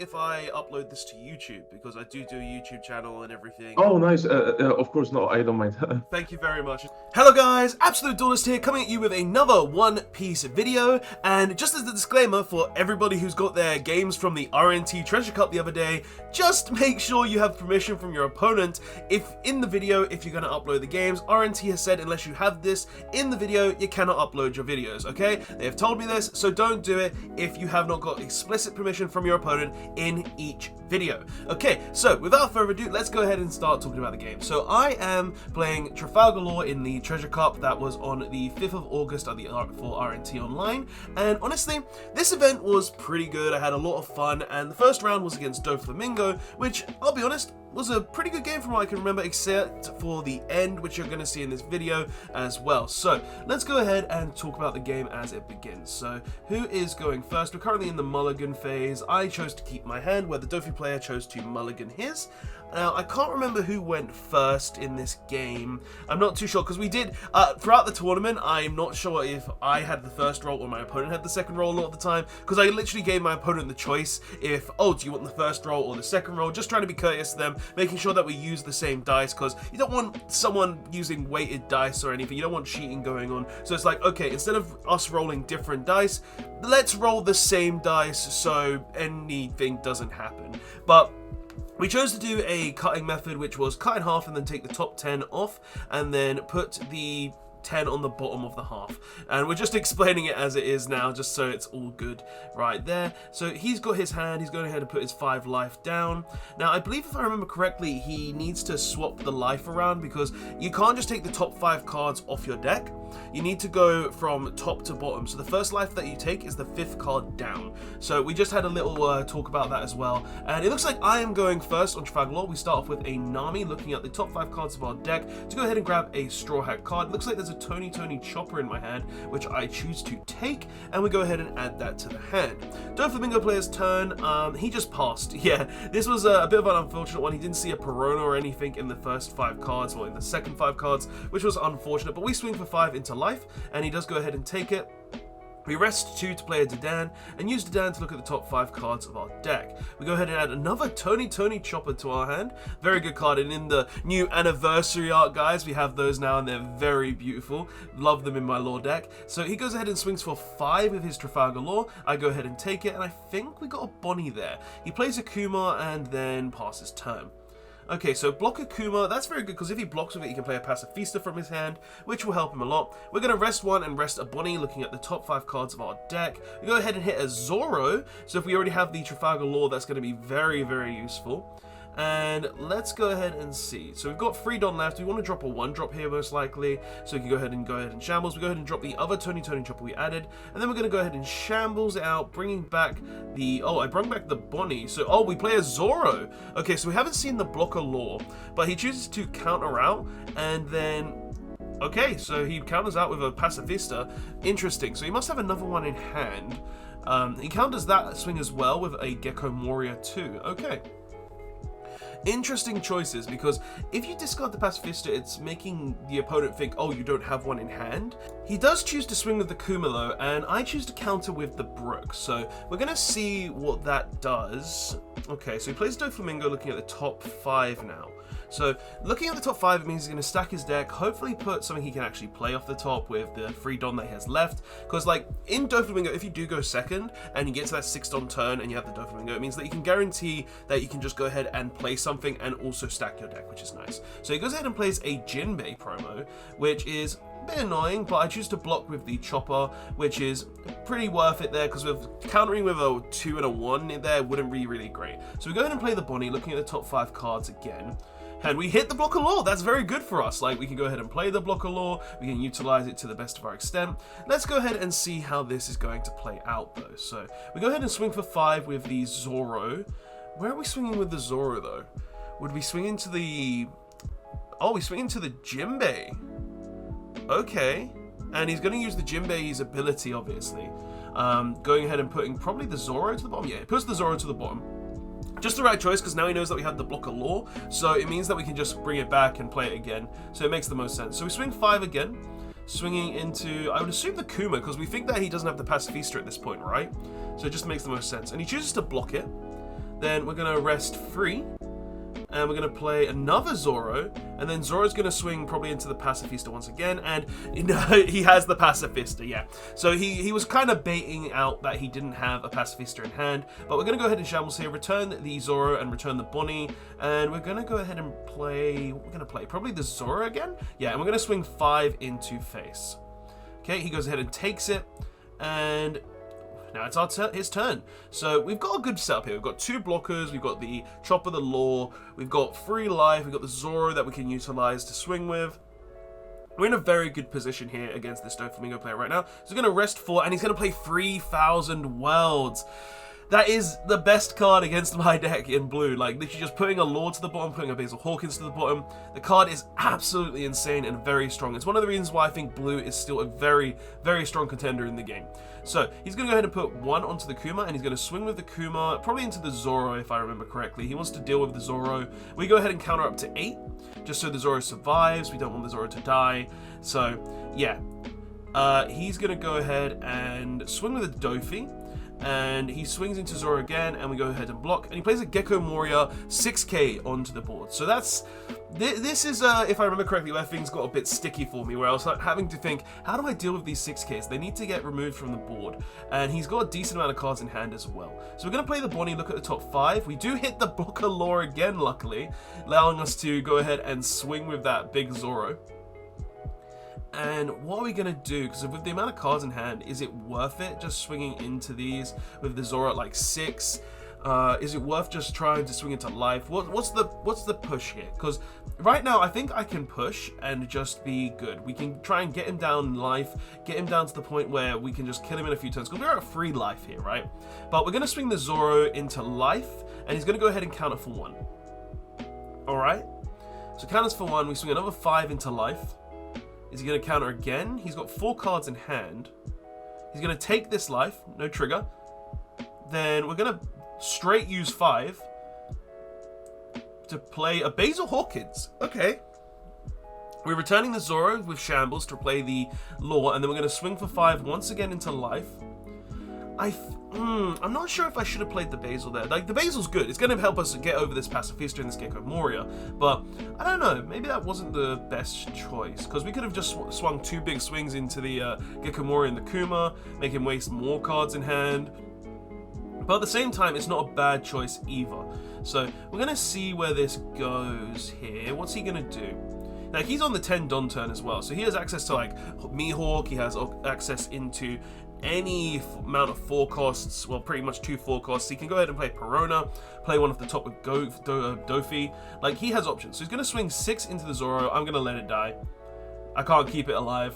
if I upload this to YouTube, because I do a YouTube channel and everything. Oh, nice. Of course, no, I don't mind. Thank you very much. Hello guys, Absolute Duelist here, coming at you with another One Piece video. And just as a disclaimer for everybody who's got their games from the RNT Treasure Cup the other day, just make sure you have permission from your opponent if in the video, if you're going to upload the games. RNT has said unless you have this in the video, you cannot upload your videos, okay? They have told me this, so don't do it if you have not got explicit permission from your opponent in each video. Okay, so without further ado, let's go ahead and start talking about the game. So I am playing Trafalgar Law in the Treasure Cup that was on the 5th of August for RNT Online, and honestly, this event was pretty good. I had a lot of fun, and the first round was against doflamingo, which, I'll be honest, was a pretty good game from what I can remember, except for the end, which you're going to see in this video as well. So let's go ahead and talk about the game as it begins. So who is going first? We're currently in the mulligan phase. I chose to keep my hand, where the Doffy player chose to mulligan his. Now, I can't remember who went first in this game. I'm not too sure, because we did, throughout the tournament, I'm not sure if I had the first roll or my opponent had the second roll a lot of the time, because I literally gave my opponent the choice if, oh, do you want the first roll or the second roll? Just trying to be courteous to them, making sure that we use the same dice, because you don't want someone using weighted dice or anything. You don't want cheating going on. So it's like, okay, instead of us rolling different dice, let's roll the same dice so anything doesn't happen. But we chose to do a cutting method, which was cut in half and then take the top 10 off and then put the 10 on the bottom of the half, and we're just explaining it as it is now, just so it's all good right there. So he's got his hand, he's going ahead and put his 5 life down. Now I believe, if I remember correctly, he needs to swap the life around, because you can't just take the top 5 cards off your deck. You need to go from top to bottom. So the first life that you take is the 5th card down. So we just had a little talk about that as well, and it looks like I am going first on Trafalgar Law. We start off with a Nami, looking at the top 5 cards of our deck to go ahead and grab a Straw Hat card. Looks like there's a Tony Chopper in my hand, which I choose to take, and we go ahead and add that to the hand. Doflamingo player's turn. He just passed. Yeah, this was a bit of an unfortunate one. He didn't see a Perona or anything in the first 5 cards, or in the second 5 cards, which was unfortunate, but we swing for 5 into life, and he does go ahead and take it. We rest 2 to play a Dadan, and use Dadan to look at the top 5 cards of our deck. We go ahead and add another Tony Chopper to our hand. Very good card, and in the new anniversary art, guys, we have those now, and they're very beautiful. Love them in my Law deck. So he goes ahead and swings for 5 with his Trafalgar Law. I go ahead and take it, and I think we got a Bonnie there. He plays a Kuma, and then passes turn. Okay, so block a Kuma, that's very good, because if he blocks with it, he can play a Pacifista from his hand, which will help him a lot. We're going to rest 1 and rest a Bonnie, looking at the top 5 cards of our deck. We go ahead and hit a Zoro, so if we already have the Trafalgar Law, that's going to be very, very useful. And let's go ahead and see. So we've got 3 Don left. We want to drop a 1-drop here, most likely, so we can go ahead and shambles. We go ahead and drop the other Tony Chopper we added, and then we're going to go ahead and shambles it out, bringing back the, oh, I brought back the Bonnie. So, oh, we play a Zoro. Okay, so we haven't seen the blocker Law, but he chooses to counter out, and then, okay, so he counters out with a Pacifista. Interesting. So he must have another one in hand. He counters that swing as well with a Gecko Moria too. Okay. Interesting choices, because if you discard the Pacifista, it's making the opponent think, oh, you don't have one in hand. He does choose to swing with the Kuma though, and I choose to counter with the Brook, so we're going to see what that does. Okay, so he plays Doflamingo, looking at the top 5 now. So looking at the top 5, it means he's going to stack his deck, hopefully put something he can actually play off the top with the 3 Don that he has left. Because like in Doflamingo, if you do go second and you get to that 6 Don turn and you have the Doflamingo, it means that you can guarantee that you can just go ahead and play something and also stack your deck, which is nice. So he goes ahead and plays a Jinbei promo, which is a bit annoying, but I choose to block with the Chopper, which is pretty worth it there, because with countering with a 2 and a 1 there wouldn't be really great. So we go ahead and play the Bonnie, looking at the top 5 cards again. And we hit the blocker Law. That's very good for us. Like, we can go ahead and play the blocker Law. We can utilize it to the best of our extent. Let's go ahead and see how this is going to play out, though. So we go ahead and swing for 5 with the Zoro. Where are we swinging with the Zoro, though? Would we swing into the... oh, we swing into the Jinbei. Okay. And he's going to use the Jinbei's ability, obviously. Going ahead and putting probably the Zoro to the bottom. Yeah, it puts the Zoro to the bottom. Just the right choice, because now he knows that we have the blocker Law, so it means that we can just bring it back and play it again, so it makes the most sense. So we swing 5 again, swinging into, I would assume the Kuma, because we think that he doesn't have the Pacifista at this point, right? So it just makes the most sense. And he chooses to block it. Then we're going to rest 3. And we're going to play another Zoro, and then Zoro's going to swing probably into the Pacifista once again, and he has the Pacifista, yeah. So he was kind of baiting out that he didn't have a Pacifista in hand, but we're going to go ahead and shambles here, return the Zoro and return the Bonnie, and we're going to go ahead and play, what we're going to play? Probably the Zoro again? Yeah, and we're going to swing 5 into face. Okay, he goes ahead and takes it, and now it's his turn. So we've got a good setup here. We've got 2 blockers, we've got the Chop of the Law, we've got 3 life, we've got the Zoro that we can utilize to swing with. We're in a very good position here against this doflamingo player right now. So he's going to rest 4, and he's going to play 3,000 Worlds. That is the best card against my deck in blue. Like, literally just putting a Law to the bottom, putting a Basil Hawkins to the bottom. The card is absolutely insane and very strong. It's one of the reasons why I think blue is still a very, very strong contender in the game. So, he's going to go ahead and put 1 onto the Kuma, and he's going to swing with the Kuma, probably into the Zoro, if I remember correctly. He wants to deal with the Zoro. We go ahead and counter up to 8, just so the Zoro survives. We don't want the Zoro to die. So, yeah. He's going to go ahead and swing with a Doffy. And he swings into Zoro again, and we go ahead and block, and he plays a Gecko Moria 6k onto the board. So that's this is if I remember correctly, where things got a bit sticky for me, where I was like having to think, how do I deal with these 6ks? They need to get removed from the board, and he's got a decent amount of cards in hand as well. So we're going to play the Bonnie, look at the top 5. We do hit the blocker Law again, luckily, allowing us to go ahead and swing with that big Zoro. And what are we going to do? Because with the amount of cards in hand, is it worth it just swinging into these with the Zoro at like 6? Is it worth just trying to swing into life? What's the push here? Because right now I think I can push and just be good. We can try and get him down in life, get him down to the point where we can just kill him in a few turns. Because we're at 3 life here, right? But we're going to swing the Zoro into life, and he's going to go ahead and counter for 1. Alright? So counters for 1, we swing another 5 into life. Is he going to counter again? He's got 4 cards in hand. He's going to take this life, no trigger. Then we're going to straight use 5 to play a Basil Hawkins. Okay. We're returning the Zoro with Shambles to play the Law, and then we're going to swing for 5 once again into life. I'm not sure if I should have played the Basil there. Like, the Basil's good. It's going to help us get over this Pacifista and this Gecko Moria. But, I don't know. Maybe that wasn't the best choice. Because we could have just swung 2 big swings into the Gecko Moria and the Kuma. Make him waste more cards in hand. But at the same time, it's not a bad choice either. So, we're going to see where this goes here. What's he going to do? Now, he's on the 10 Don turn as well. So, he has access to, like, Mihawk. He has access into any amount of 4 costs, well, pretty much 2 4 costs. He can go ahead and play Perona, play one off the top with Doffy. Like, he has options. So he's going to swing 6 into the Zoro. I'm going to let it die. I can't keep it alive,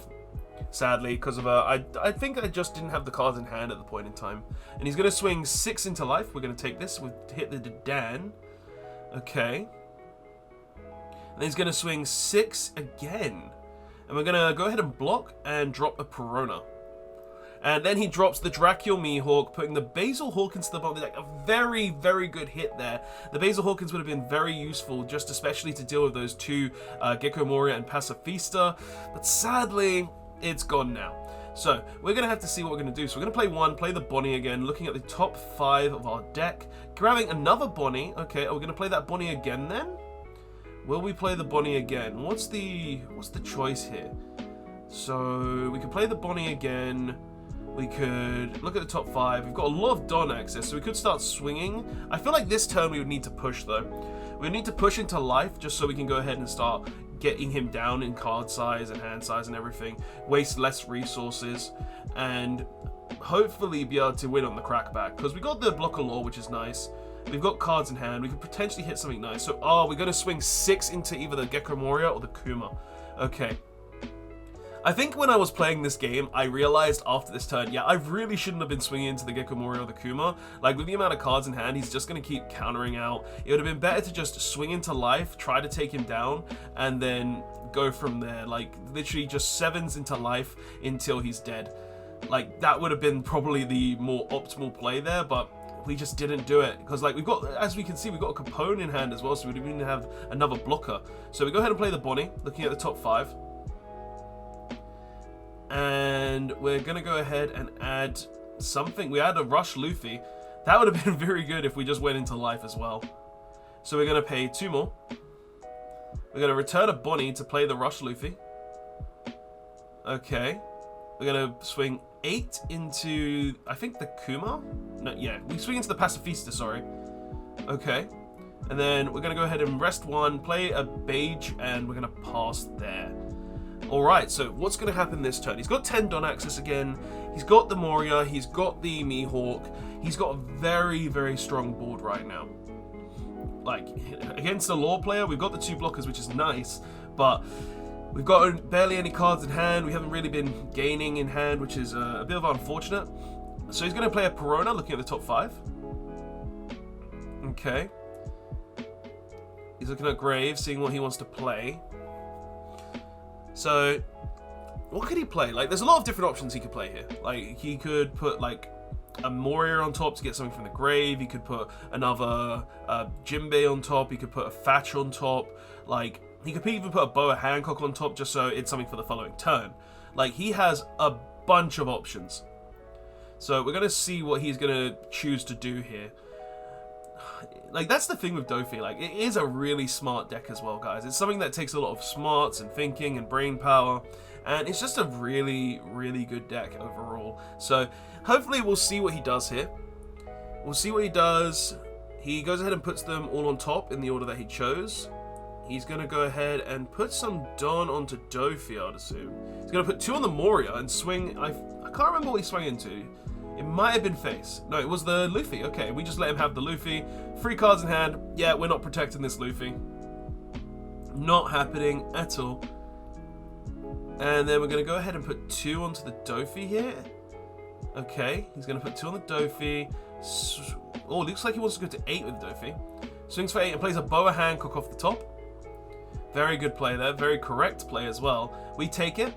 sadly, because of I think I just didn't have the cards in hand at the point in time. And he's going to swing 6 into life. We're going to take this. We'll hit the Dan. Okay. And he's going to swing 6 again. And we're going to go ahead and block and drop a Perona. And then he drops the Dracula Mihawk, putting the Basil Hawkins to the bottom. Like a very, very good hit there. The Basil Hawkins would have been very useful, just especially to deal with those 2 Gecko Moria and Pacifista. But sadly, it's gone now. So, we're going to have to see what we're going to do. So we're going to play 1, play the Bonnie again, looking at the top 5 of our deck. Grabbing another Bonnie. Okay, are we going to play that Bonnie again then? Will we play the Bonnie again? What's the choice here? So, we could play the Bonnie again. We could look at the top 5. We've got a lot of Don access, so we could start swinging. I feel like this turn we would need to push, though. We need to push into life just so we can go ahead and start getting him down in card size and hand size and everything. Waste less resources, and hopefully be able to win on the crackback. Because we got the blocker Law, which is nice. We've got cards in hand. We could potentially hit something nice. So, we're going to swing 6 into either the Gecko Moria or the Kuma. Okay. I think when I was playing this game, I realized after this turn, yeah, I really shouldn't have been swinging into the Gecko Moria or the Kuma. Like, with the amount of cards in hand, he's just going to keep countering out. It would have been better to just swing into life, try to take him down, and then go from there. Like, literally just 7s into life until he's dead. Like, that would have been probably the more optimal play there, but we just didn't do it. Because, like, we've got, as we can see, we've got a Capone in hand as well, so we don't even have another blocker. So we go ahead and play the Bonnie, looking at the top 5. And we're going to go ahead and add something. We add a Rush Luffy. That would have been very good if we just went into life as well. So we're going to pay 2 more. We're going to return a Bonnie to play the Rush Luffy. Okay. We're going to swing 8 into, I think, the Kuma? No, yeah. We swing into the Pacifista, sorry. Okay. And then we're going to go ahead and rest 1, play a Beige, and we're going to pass there. Alright, so what's going to happen this turn? He's got 10 Don access again. He's got the Moria. He's got the Mihawk. He's got a very, very strong board right now. Like, against the Law player, we've got the 2 blockers, which is nice, but we've got barely any cards in hand. We haven't really been gaining in hand, which is a bit of unfortunate. So he's going to play a Perona, looking at the top 5. Okay. He's looking at Grave, seeing what he wants to play. So, what could he play? Like, there's a lot of different options he could play here. Like, he could put, like, a Moria on top to get something from the grave. He could put another Jinbei on top. He could put a Thatch on top. Like, he could even put a Boa Hancock on top just so it's something for the following turn. Like, he has a bunch of options. So, we're going to see what he's going to choose to do here. Like, that's the thing with Doffy. Like, it is a really smart deck as well, guys. It's something that takes a lot of smarts and thinking and brain power. And it's just a really, really good deck overall. So, hopefully we'll see what he does here. We'll see what he does. He goes ahead and puts them all on top in the order that he chose. He's going to go ahead and put some Don onto Doffy, I'd assume. He's going to put 2 on the Moria and swing... I can't remember what he swung into. It might have been face. No, it was the Luffy. Okay, we just let him have the Luffy. 3 cards in hand. Yeah, we're not protecting this Luffy. Not happening at all. And then we're going to go ahead and put 2 onto the Doffy here. Okay, he's going to put 2 on the Doffy. Oh, looks like he wants to go to 8 with Doffy. Swings for 8 and plays a Boa Hancock off the top. Very good play there. Very correct play as well. We take it.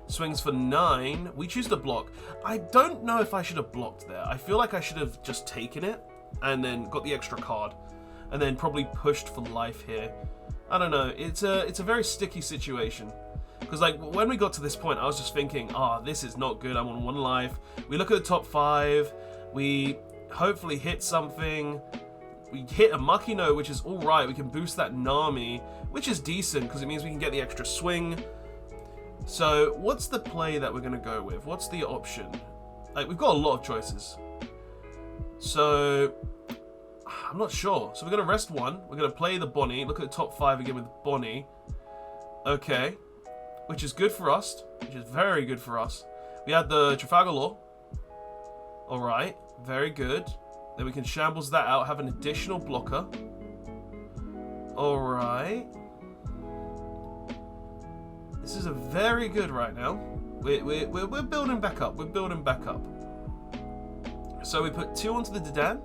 Swings for 9. We choose to block. I don't know if I should have blocked there. I feel like I should have just taken it and then got the extra card and then probably pushed for life here. I don't know. It's a very sticky situation. Because, like, when we got to this point, I was just thinking, this is not good. I'm on 1 life. We look at the top 5. We hopefully hit something. We hit a Makino, which is alright. We can boost that Nami, which is decent because it means we can get the extra swing. So, what's the play that we're going to go with? What's the option? Like, we've got a lot of choices. So, I'm not sure. So, we're going to rest 1. We're going to play the Bonnie. Look at the top 5 again with Bonnie. Okay. Which is good for us. Which is very good for us. We had the Trafalgar Law. Alright. Very good. Then we can shambles that out. Have an additional blocker. Alright. This is a very good right now. We're building back up. We're building back up. So we put 2 onto the Dadan.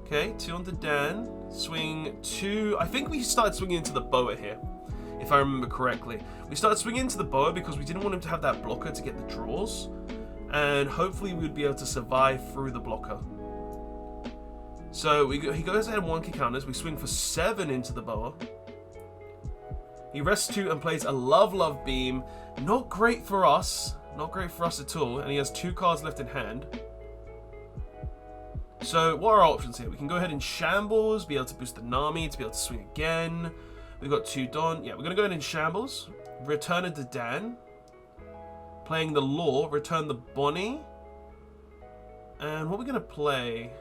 Okay, 2 on the Dan. Swing 2. I think we started swinging into the Boa here, if I remember correctly. We started swinging into the Boa because we didn't want him to have that blocker to get the draws. And hopefully we would be able to survive through the blocker. So he goes ahead and 1 counters. We swing for 7 into the Boa. He rests 2 and plays a Love Beam. Not great for us. Not great for us at all. And he has 2 cards left in hand. So what are our options here? We can go ahead and Shambles, be able to boost the Nami, to be able to swing again. We've got 2 Don. Yeah, we're going to go ahead and Shambles. Return a Dadan. Playing the Law. Return the Bonnie. And what we're going to play...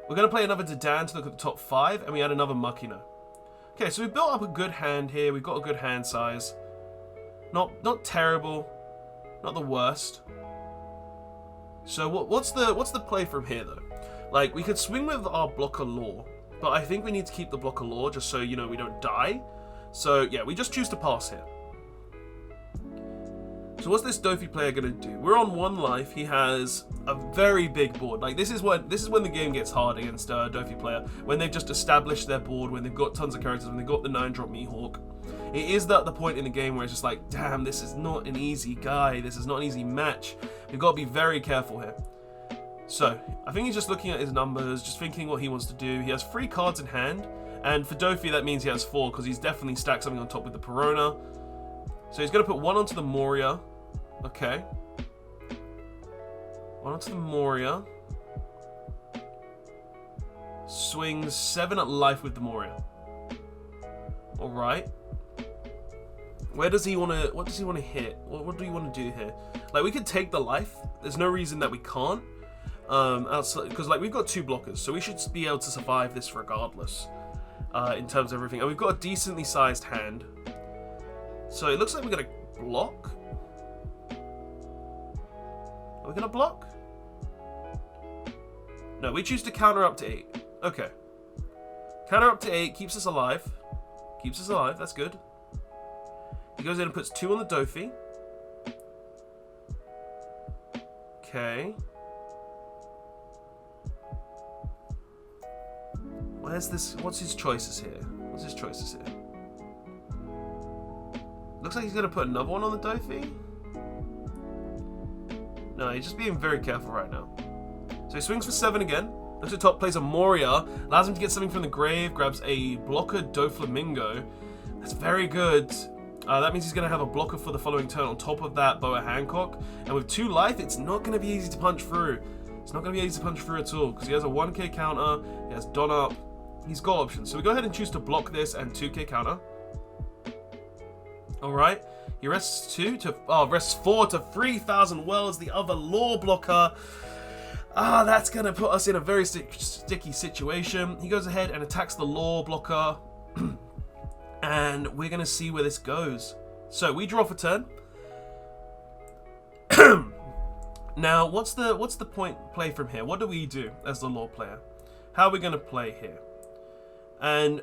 We're going to play another Dadan to look at the top 5. And we had another Makino. Okay, so we've built up a good hand here. We've got a good hand size. Not terrible. Not the worst. So what's the play from here, though? Like, we could swing with our blocker Law. But I think we need to keep the blocker Law just so, you know, we don't die. So, yeah, we just choose to pass here. So what's this Doffy player going to do? We're on 1 life. He has a very big board. Like, this is when the game gets hard against a Doffy player. When they've just established their board, when they've got tons of characters, when they've got the 9-drop Mihawk. It is the point in the game where it's just like, damn, this is not an easy guy. This is not an easy match. We've got to be very careful here. So, I think he's just looking at his numbers, just thinking what he wants to do. He has 3 cards in hand. And for Doffy, that means he has 4, because he's definitely stacked something on top with the Perona. So he's going to put 1 onto the Moria. Okay. One onto the Moria. Swings 7 at life with the Moria. Alright. Where does he want to... What does he want to hit? What do you want to do here? Like, we could take the life. There's no reason that we can't. Because, like, we've got 2 blockers. So we should be able to survive this regardless. In terms of everything. And we've got a decently sized hand. So it looks like we're going to block. Are we going to block? No, we choose to counter up to 8. Okay. Counter up to 8 keeps us alive. Keeps us alive. That's good. He goes in and puts 2 on the Doffy. Okay. Where's this? What's his choices here? What's his choices here? Looks like he's going to put another one on the Doffy. No, he's just being very careful right now. So he swings for 7 again. Looks at top, plays a Moria. Allows him to get something from the grave. Grabs a blocker doflamingo. That's very good. That means he's going to have a blocker for the following turn on top of that Boa Hancock. And with 2 life, it's not going to be easy to punch through. It's not going to be easy to punch through at all. Because he has a 1k counter. He has Don up. He's got options. So we go ahead and choose to block this and 2k counter. Alright. He rests 4 to 3,000 worlds. The other Law blocker. That's going to put us in a very sticky situation. He goes ahead and attacks the Law blocker. And we're going to see where this goes. So we draw for turn. Now, what's the point play from here? What do we do as the Law player? How are we going to play here? And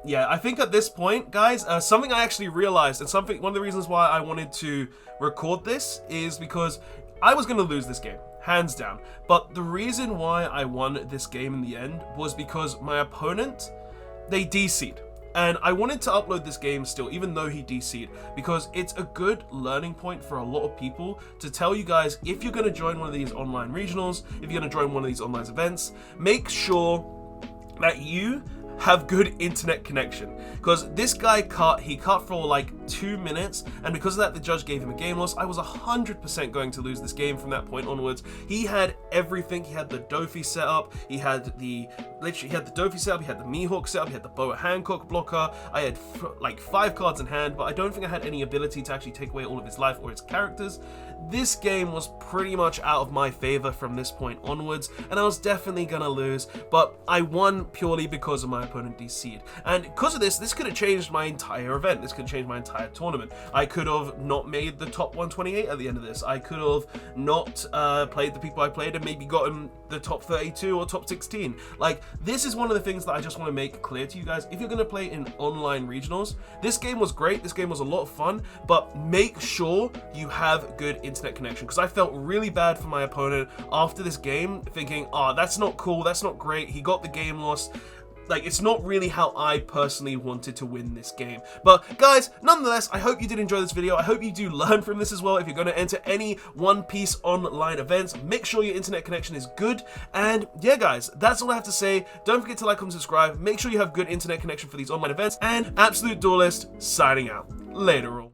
yeah, I think at this point, guys, something I actually realized, and one of the reasons why I wanted to record this is because I was going to lose this game, hands down. But the reason why I won this game in the end was because my opponent, they DC'd. And I wanted to upload this game still, even though he DC'd, because it's a good learning point for a lot of people to tell you guys, if you're going to join one of these online regionals, if you're going to join one of these online events, make sure that you have good internet connection, because this guy cut for like 2 minutes, and because of that the judge gave him a game loss. I was 100% going to lose this game from that point onwards. He had everything. He had the Doffy set up, he had the Doffy set up, he had the Mihawk set up, he had the Boa Hancock blocker. I had like 5 cards in hand, but I don't think I had any ability to actually take away all of his life or his characters. This game was pretty much out of my favor from this point onwards, and I was definitely gonna lose, but I won purely because of my opponent DC'd. And because of this could have changed my entire event. This could have changed my entire tournament. I could have not made the top 128 at the end of this. I could have not played the people I played and maybe gotten the top 32 or top 16. Like, this is one of the things that I just want to make clear to you guys. If you're going to play in online regionals, this game was great. This game was a lot of fun, but make sure you have good internet connection, because I felt really bad for my opponent after this game, thinking, oh, that's not cool, that's not great, he got the game lost. Like, it's not really how I personally wanted to win this game. But guys, nonetheless, I hope you did enjoy this video. I hope you do learn from this as well. If you're going to enter any One Piece online events, make sure your internet connection is good. And yeah, guys, that's all I have to say. Don't forget to like, comment, subscribe. Make sure you have good internet connection for these online events. And Absolute Duelist signing out. Later all.